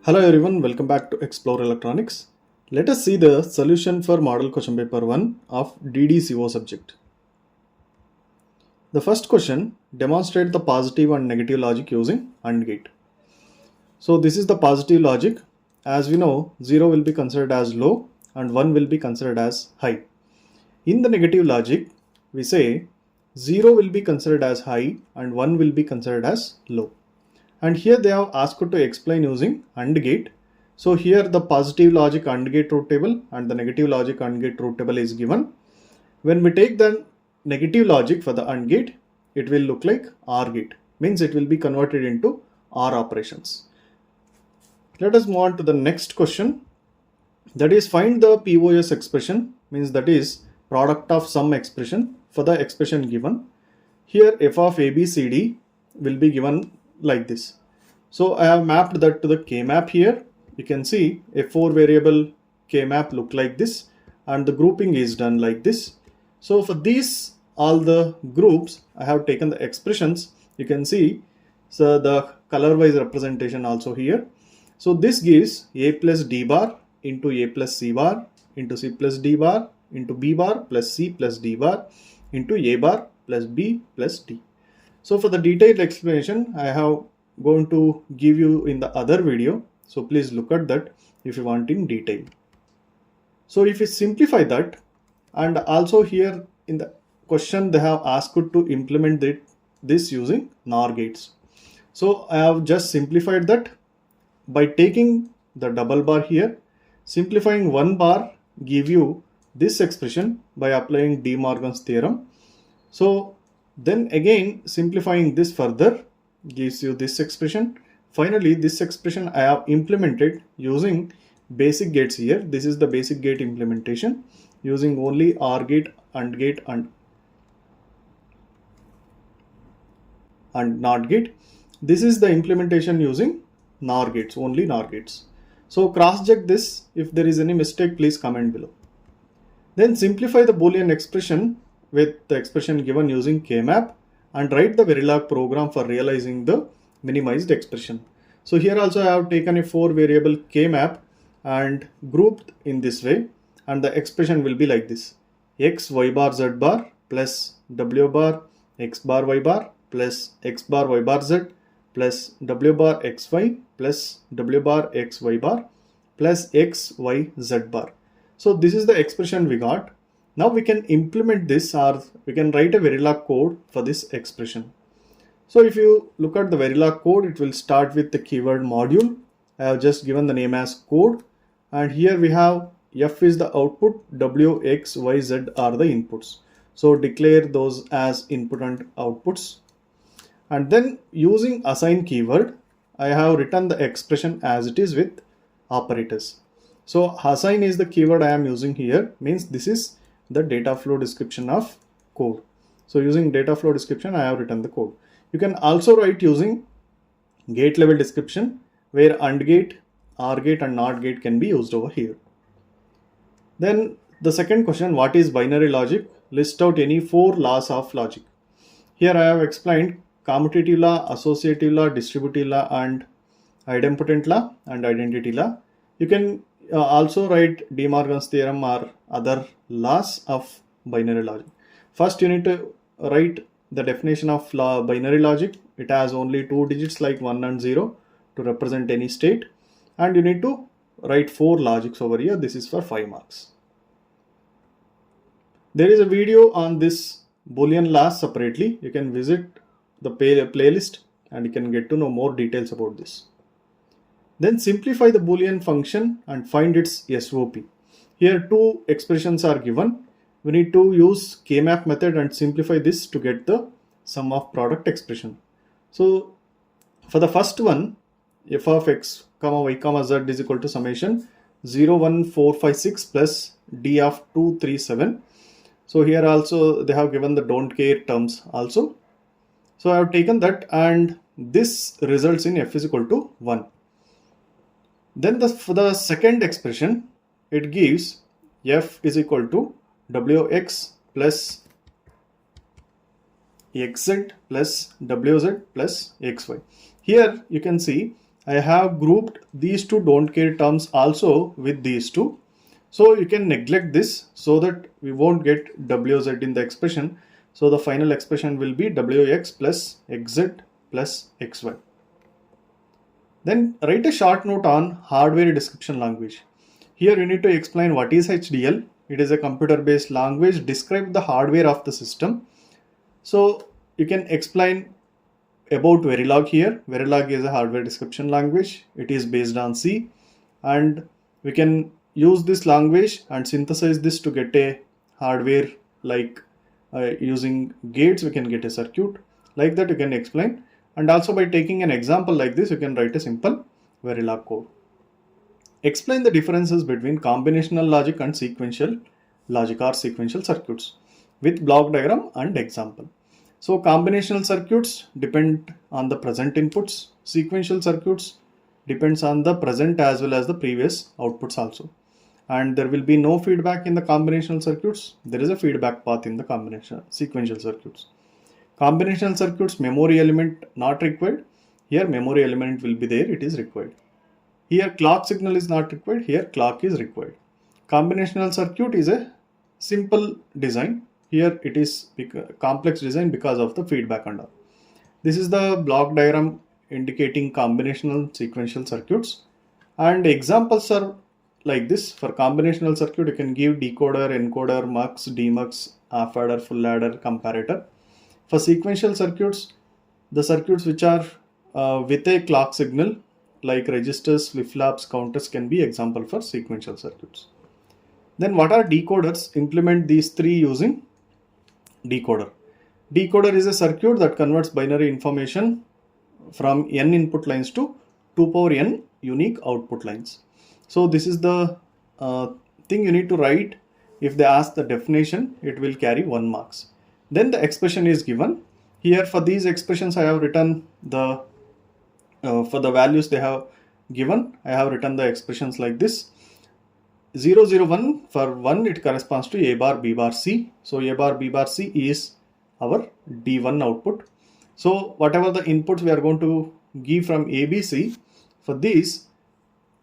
Hello everyone, welcome back to Explore Electronics. Let us see the solution for Model Question Paper 1 of DDCO subject. The first question, demonstrate the positive and negative logic using AND gate. So this is the positive logic. As we know, 0 will be considered as low and 1 will be considered as high. In the negative logic, we say 0 will be considered as high and 1 will be considered as low. And here they have asked to explain using AND gate. So here the positive logic AND gate truth table and the negative logic AND gate truth table is given. When we take the negative logic for the AND gate, it will look like OR gate. Means it will be converted into OR operations. Let us move on to the next question. That is, find the POS expression. Means that is product of sum expression for the expression given. Here f of ABCD will be given like this. So I have mapped that to the K-map here. You can see a 4 variable K-map look like this and the grouping is done like this. So for these all the groups I have taken the expressions. You can see so the color wise representation also here. So this gives A plus D bar into A plus C bar into C plus D bar into B bar plus C plus D bar into A bar plus B plus D. So for the detailed explanation, I have going to give you in the other video. So please look at that if you want in detail. So if you simplify that, and also here in the question they have asked to implement this using NOR gates. So I have just simplified that by taking the double bar here. Simplifying one bar give you this expression by applying De Morgan's theorem. So then again simplifying this further gives you this expression. Finally this expression I have implemented using basic gates here. This is the basic gate implementation using only OR gate, AND gate and NOT gate. This is the implementation using NOR gates, only NOR gates. So cross check this. If there is any mistake, please comment below. Then simplify the Boolean expression with the expression given using K-map and write the Verilog program for realizing the minimized expression. So here also I have taken a 4 variable K-map and grouped in this way, and the expression will be like this: x y bar z bar plus w bar x bar y bar plus x bar y bar z plus w bar x y plus w bar x y bar plus x y z bar. So this is the expression we got. Now we can implement this, or we can write a Verilog code for this expression. So if you look at the Verilog code, it will start with the keyword module. I have just given the name as code, and here we have F is the output, W, X, Y, Z are the inputs. So declare those as input and outputs. And then using assign keyword, I have written the expression as it is with operators. So assign is the keyword I am using here, means this is the data flow description of code. So using data flow description, I have written the code. You can also write using gate level description, where AND gate, OR gate and NOT gate can be used over here. Then the second question, what is binary logic? List out any 4 laws of logic. Here I have explained commutative law, associative law, distributive law and idempotent law and identity law. You can also write De Morgan's theorem or other laws of binary logic. First you need to write the definition of binary logic. It has only 2 digits like 1 and 0 to represent any state, and you need to write 4 logics over here. This is for 5 marks. There is a video on this Boolean laws separately. You can visit the playlist and you can get to know more details about this. Then simplify the Boolean function and find its SOP. Here 2 expressions are given. We need to use K-map method and simplify this to get the sum of product expression. So for the first one, f of x comma y comma z is equal to summation 01456 plus d of 237. So here also they have given the don't care terms also. So I have taken that, and this results in f is equal to 1. Then for the second expression, it gives f is equal to wx plus xz plus wz plus xy. Here you can see I have grouped these two don't care terms also with these two. So you can neglect this so that we won't get WZ in the expression. So the final expression will be WX plus XZ plus XY. Then write a short note on hardware description language. Here you need to explain what is HDL. It is a computer based language, describe the hardware of the system. So you can explain about Verilog here. Verilog is a hardware description language. It is based on C, and we can use this language and synthesize this to get a hardware, like using gates we can get a circuit like that. You can explain, and also by taking an example like this you can write a simple Verilog code. Explain the differences between combinational logic and sequential logic or sequential circuits with block diagram and example. So combinational circuits depend on the present inputs. Sequential circuits depends on the present as well as the previous outputs also. And there will be no feedback in the combinational circuits. There is a feedback path in the sequential circuits. Combinational circuits, memory element not required. Here memory element will be there, it is required. Here clock signal is not required, here clock is required. Combinational circuit is a simple design. Here it is complex design because of the feedback and all. This is the block diagram indicating combinational sequential circuits, and examples are like this. For combinational circuit you can give decoder, encoder, mux, demux, half adder, full adder, comparator. For sequential circuits, the circuits which are with a clock signal like registers, flip-flops, counters can be example for sequential circuits. Then what are decoders? Implement these three using decoder. Decoder is a circuit that converts binary information from n input lines to 2 power n unique output lines. So this is the thing you need to write. If they ask the definition, it will carry 1 marks. Then the expression is given. Here for these expressions I have written the for the values they have given, I have written the expressions like this. 0, 0, 1, for 1 it corresponds to A bar, B bar, C. So A bar, B bar, C is our D1 output. So whatever the inputs we are going to give from A, B, C, for these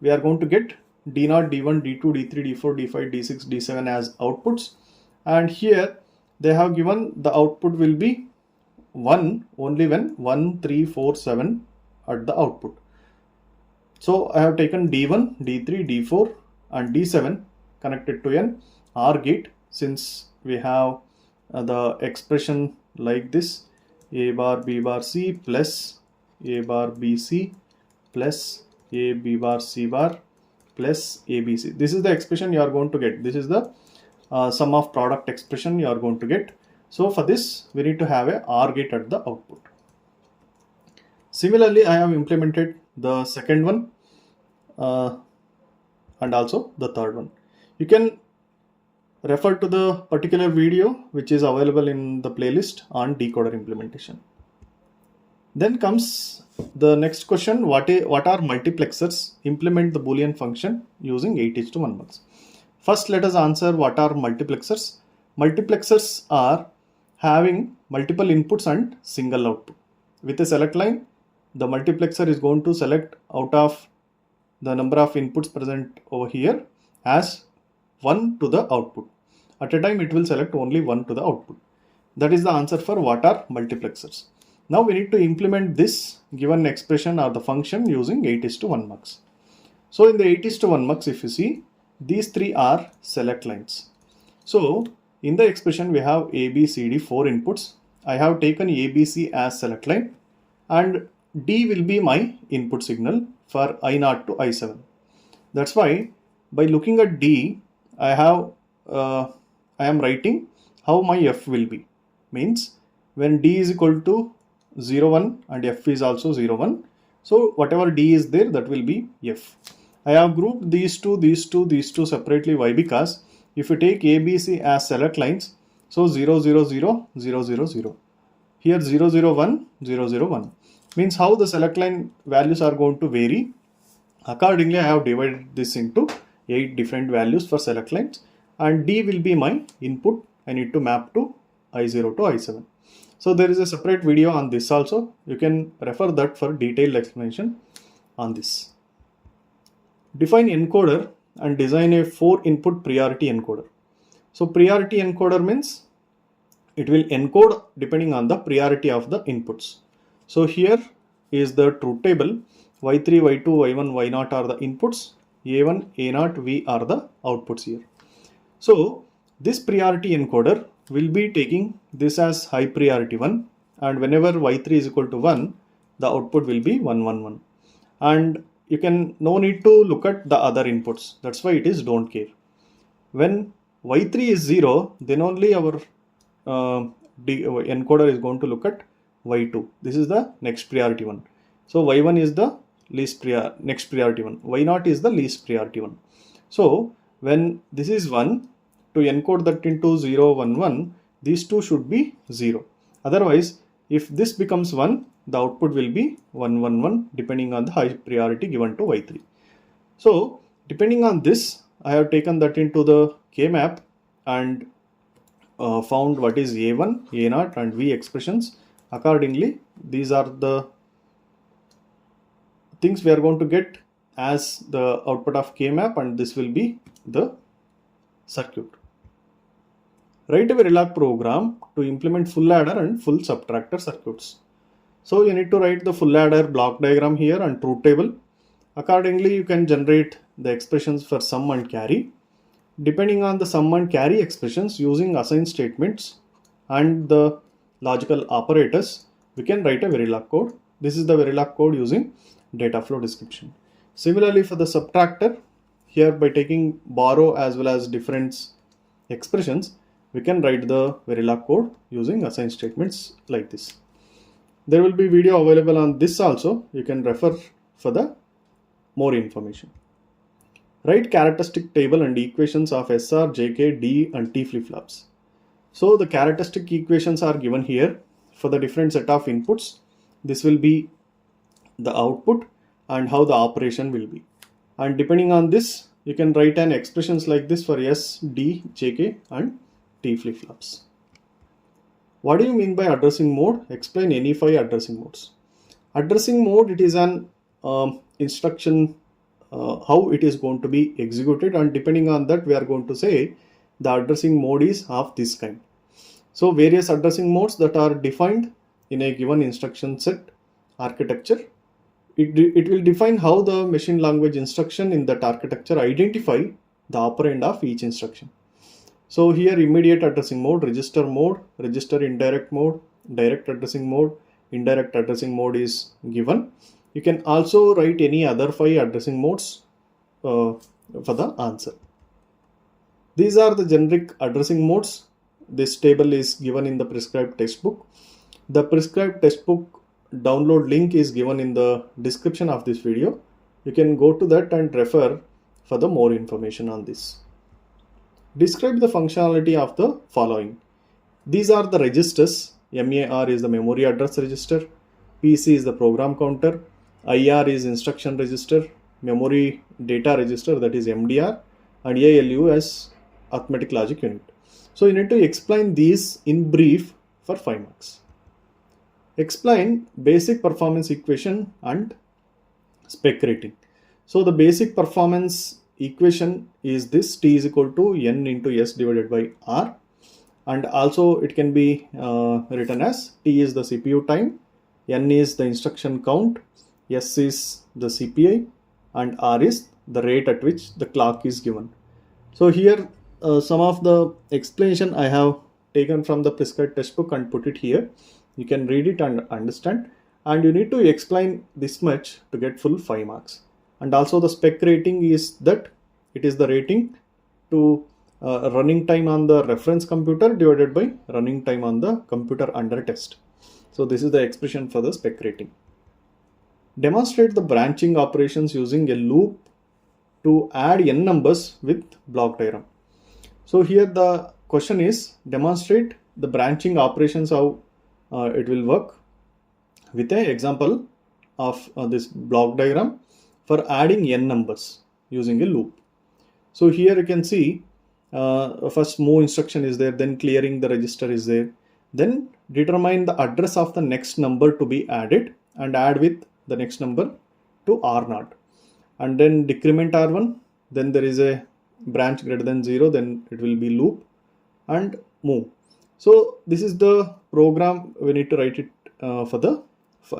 we are going to get D0, D1, D2, D3, D4, D5, D6, D7 as outputs. And here they have given the output will be 1 only when 1, 3, 4, 7 at the output. So I have taken D1, D3, D4 and D7 connected to an OR gate, since we have the expression like this: A bar B bar C plus A bar B C plus A B bar C bar plus A B C. This is the expression you are going to get. This is the sum of product expression you are going to get. So for this we need to have a OR gate at the output. Similarly, I have implemented the second one and also the third one. You can refer to the particular video which is available in the playlist on decoder implementation. Then comes the next question: what are multiplexers? Implement the Boolean function using 8:1 mux. First let us answer what are multiplexers. Multiplexers are having multiple inputs and single output. With a select line, the multiplexer is going to select out of the number of inputs present over here as 1 to the output. At a time it will select only 1 to the output. That is the answer for what are multiplexers. Now we need to implement this given expression or the function using 8:1 mux. So in the 8:1 mux, if you see, these three are select lines. So in the expression we have A, B, C, D, 4 inputs. I have taken A, B, C as select line, and D will be my input signal for I0 to I7. That's why by looking at D, I am writing how my F will be. Means when D is equal to 0, 1 and F is also 0, 1. So whatever D is there, that will be F. I have grouped these two separately. Why? Because if you take A, B, C as select lines, so 0, 0, 0, 0, 0, 0. Here 0, 0, 1, 0, 0, 1. Means how the select line values are going to vary. Accordingly, I have divided this into 8 different values for select lines, and D will be my input. I need to map to I0 to I7. So there is a separate video on this also. You can refer that for detailed explanation on this. Define encoder and design a 4-input priority encoder. So priority encoder means it will encode depending on the priority of the inputs. So here is the truth table. Y3, Y2, Y1, Y0 are the inputs. A1, A0, V are the outputs here. So this priority encoder will be taking this as high priority 1, and whenever Y3 is equal to 1, the output will be 1, 1, 1. And you can no need to look at the other inputs. That's why it is don't care. When Y3 is 0, then only our encoder is going to look at Y2. This is the next priority one. So Y1 is the next priority one. Y0 is the least priority one. So when this is 1, to encode that into 0, 1, 1, these two should be 0. Otherwise, if this becomes 1, the output will be 1, 1, 1 depending on the high priority given to Y3. So depending on this, I have taken that into the K-map and found what is A1, A0 and V expressions. Accordingly, these are the things we are going to get as the output of K-map, and this will be the circuit. Write a Verilog program to implement full adder and full subtractor circuits. So you need to write the full adder block diagram here and truth table. Accordingly, you can generate the expressions for sum and carry. Depending on the sum and carry expressions, using assign statements and the logical operators, we can write a Verilog code. This is the Verilog code using data flow description. Similarly, for the subtractor, here by taking borrow as well as difference expressions, we can write the Verilog code using assign statements like this. There will be video available on this also. You can refer for the more information. Write characteristic table and equations of SR, JK, D and T flip-flops. So the characteristic equations are given here for the different set of inputs. This will be the output and how the operation will be. And depending on this, you can write an expressions like this for S, D, JK and T flip-flops. What do you mean by addressing mode? Explain any 5 addressing modes. Addressing mode, it is an instruction how it is going to be executed, and depending on that we are going to say the addressing mode is of this kind. So various addressing modes that are defined in a given instruction set architecture, it will define how the machine language instruction in that architecture identify the operand of each instruction. So here immediate addressing mode, register indirect mode, direct addressing mode, indirect addressing mode is given. You can also write any other 5 addressing modes for the answer. These are the generic addressing modes. This table is given in the prescribed textbook. The prescribed textbook download link is given in the description of this video. You can go to that and refer for the more information on this. Describe the functionality of the following. These are the registers. MAR is the memory address register. PC is the program counter. IR is instruction register. Memory data register, that is MDR. And ALU as arithmetic logic unit. So you need to explain these in brief for 5 marks. Explain basic performance equation and spec rating. So the basic performance equation is this: T is equal to N into S divided by R. And also it can be written as T is the CPU time, N is the instruction count, S is the CPI, and R is the rate at which the clock is given. So here some of the explanation I have taken from the prescribed textbook and put it here. You can read it and understand, and you need to explain this much to get full 5 marks. And also the spec rating is that it is the rating to running time on the reference computer divided by running time on the computer under test. So this is the expression for the spec rating. Demonstrate the branching operations using a loop to add n numbers with block diagram. So here the question is demonstrate the branching operations, how it will work with an example of this block diagram for adding n numbers using a loop. So here you can see first move instruction is there, then clearing the register is there, then determine the address of the next number to be added and add with the next number to R0, and then decrement R1, then there is a branch greater than 0, then it will be loop and move. So this is the program. We need to write it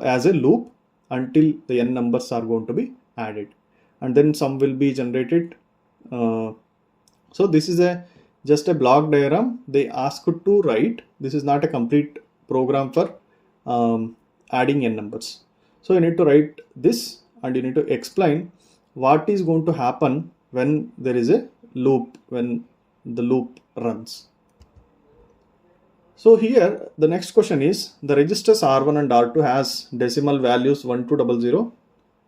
as a loop until the n numbers are going to be added, and then sum will be generated. So this is just a block diagram they asked to write. This is not a complete program for adding n numbers. So you need to write this, and you need to explain what is going to happen when there is a loop, when the loop runs. So here the next question is, the registers R1 and R2 has decimal values 1200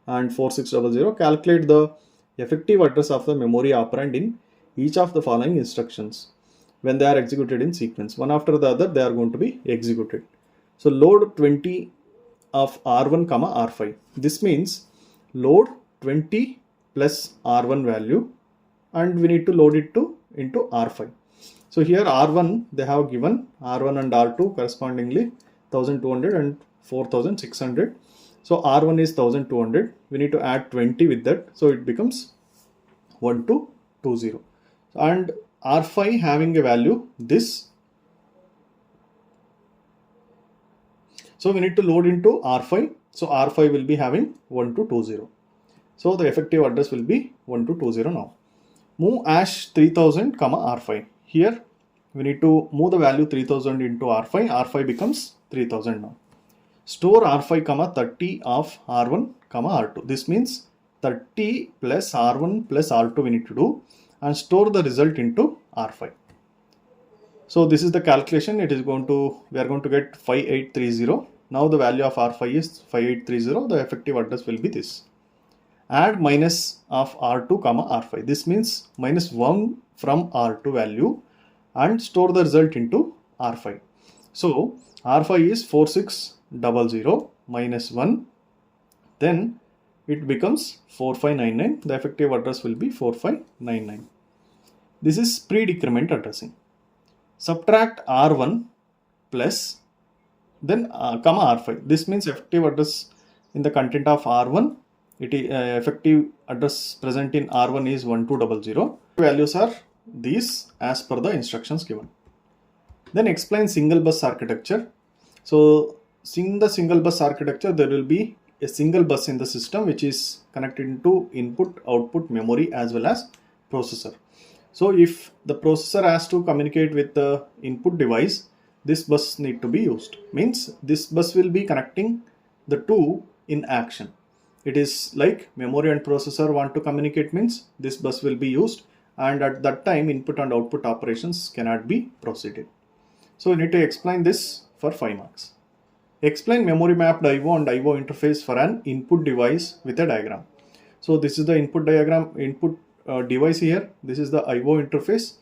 and 4600. Calculate the effective address of the memory operand in each of the following instructions when they are executed in sequence. One after the other they are going to be executed. So load 20 of R1, R5. This means load 20 plus R1 value, and we need to load it into R5. So here R1 they have given R1 and R2 correspondingly 1200 and 4600. So R1 is 1200. We need to add 20 with that, so it becomes 1220. And R5 having a value this. So we need to load into R5. So R5 will be having 1220. So the effective address will be 1220 now. Move hash 3000, R5. Here we need to move the value 3000 into R5. R5 becomes 3000 now. Store R5, 30 of R1, R2. This means 30 plus R1 plus R2 we need to do, and store the result into R5. So this is the calculation. We are going to get 5830. Now the value of R5 is 5830. The effective address will be this. Add minus of R2, R5. This means minus 1 from R2 value, and store the result into R5. So R5 is 4600 minus 1. Then it becomes 4599. The effective address will be 4599. This is pre-decrement addressing. Subtract R1 plus then R5. This means effective address in the content of R1. It is effective address present in R1 is 1200. Values are these as per the instructions given. Then explain single bus architecture. So in the single bus architecture, there will be a single bus in the system which is connected to input, output, memory as well as processor. So if the processor has to communicate with the input device, this bus need to be used. Means this bus will be connecting the two in action. It is like memory and processor want to communicate, means this bus will be used, and at that time input and output operations cannot be proceeded. So you need to explain this for 5 marks. Explain memory mapped IO and IO interface for an input device with a diagram. So this is the input diagram, input device here. This is the IO interface.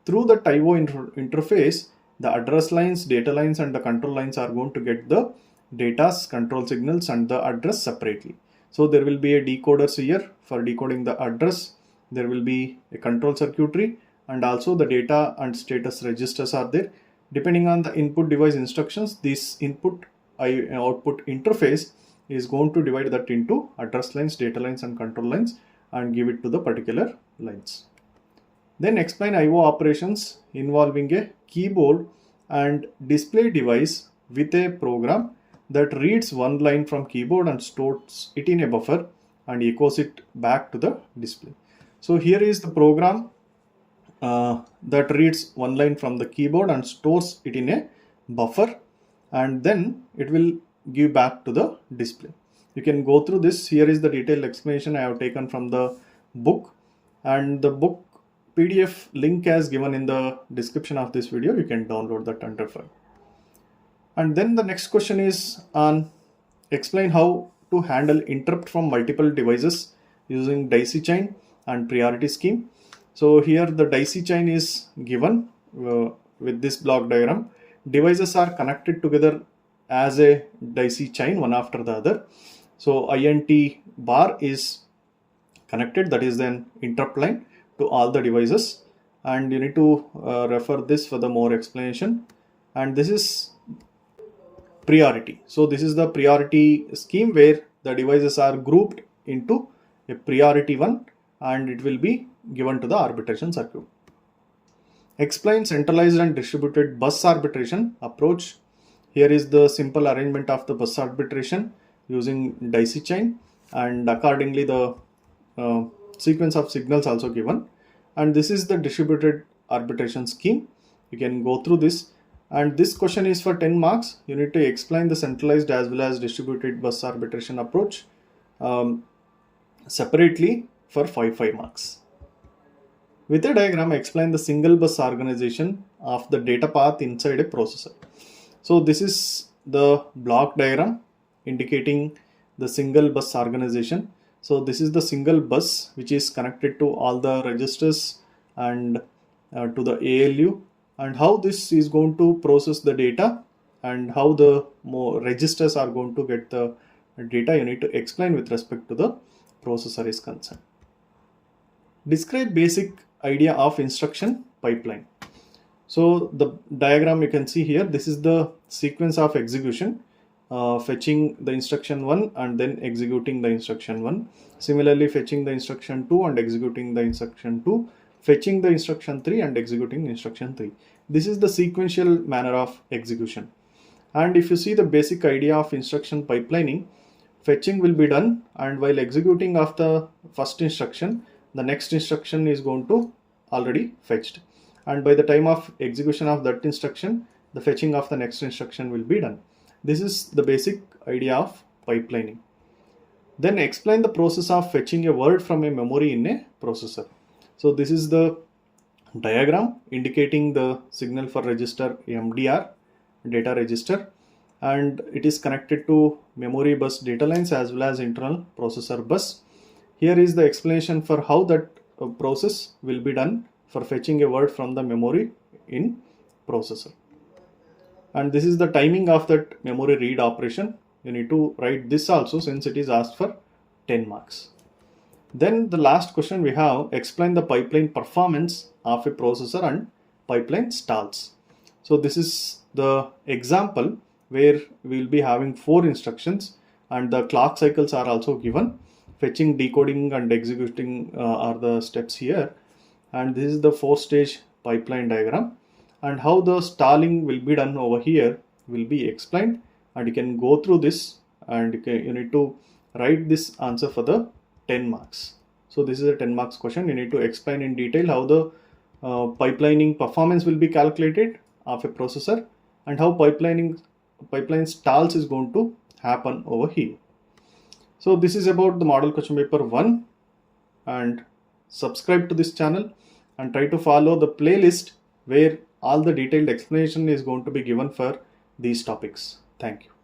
Through the IO interface, the address lines, data lines and the control lines are going to get the data's control signals and the address separately. So there will be a decoders here for decoding the address. There will be a control circuitry, and also the data and status registers are there. Depending on the input device instructions, this input output interface is going to divide that into address lines, data lines and control lines and give it to the particular lines. Then explain IO operations involving a keyboard and display device with a program that reads one line from keyboard and stores it in a buffer and echoes it back to the display. So here is the program that reads one line from the keyboard and stores it in a buffer, and then it will give back to the display. You can go through this. Here is the detailed explanation I have taken from the book, and the book PDF link as given in the description of this video. You can download that and refer. And then the next question is on explain how to handle interrupt from multiple devices using daisy chain and priority scheme. So here the daisy chain is given with this block diagram. Devices are connected together as a daisy chain, one after the other. So INT bar is connected, that is then interrupt line to all the devices, and you need to refer this for the more explanation. And this is priority. So this is the priority scheme where the devices are grouped into a priority one and it will be given to the arbitration circuit. Explain centralized and distributed bus arbitration approach. Here is the simple arrangement of the bus arbitration using daisy chain, and accordingly the sequence of signals also given, and this is the distributed arbitration scheme. You can go through this, and this question is for 10 marks. You need to explain the centralized as well as distributed bus arbitration approach separately for 5 marks. With a diagram, explain the single bus organization of the data path inside a processor. So this is the block diagram indicating the single bus organization. So this is the single bus which is connected to all the registers and to the ALU, and how this is going to process the data and how the more registers are going to get the data. You need to explain with respect to the processor is concerned. Describe basic idea of instruction pipeline. So the diagram you can see here, this is the sequence of execution, fetching the instruction 1 and then executing the instruction 1. Similarly, fetching the instruction 2 and executing the instruction 2, fetching the instruction 3 and executing instruction 3. This is the sequential manner of execution. And if you see the basic idea of instruction pipelining, fetching will be done, and while executing of the first instruction, the next instruction is going to already fetched, and by the time of execution of that instruction, the fetching of the next instruction will be done. This is the basic idea of pipelining. Then explain the process of fetching a word from a memory in a processor. So this is the diagram indicating the signal for register MDR, data register, and it is connected to memory bus data lines as well as internal processor bus. Here is the explanation for how that process will be done for fetching a word from the memory in processor. And this is the timing of that memory read operation. You need to write this also since it is asked for 10 marks. Then the last question we have, explain the pipeline performance of a processor and pipeline stalls. So this is the example where we will be having 4 instructions and the clock cycles are also given. Fetching, decoding and executing are the steps here, and this is the 4-stage pipeline diagram, and how the stalling will be done over here will be explained, and you can go through this and you need to write this answer for the 10 marks. So this is a 10 marks question. You need to explain in detail how the pipelining performance will be calculated of a processor and how pipeline stalls is going to happen over here. So this is about the model question paper 1, and subscribe to this channel and try to follow the playlist where all the detailed explanation is going to be given for these topics. Thank you.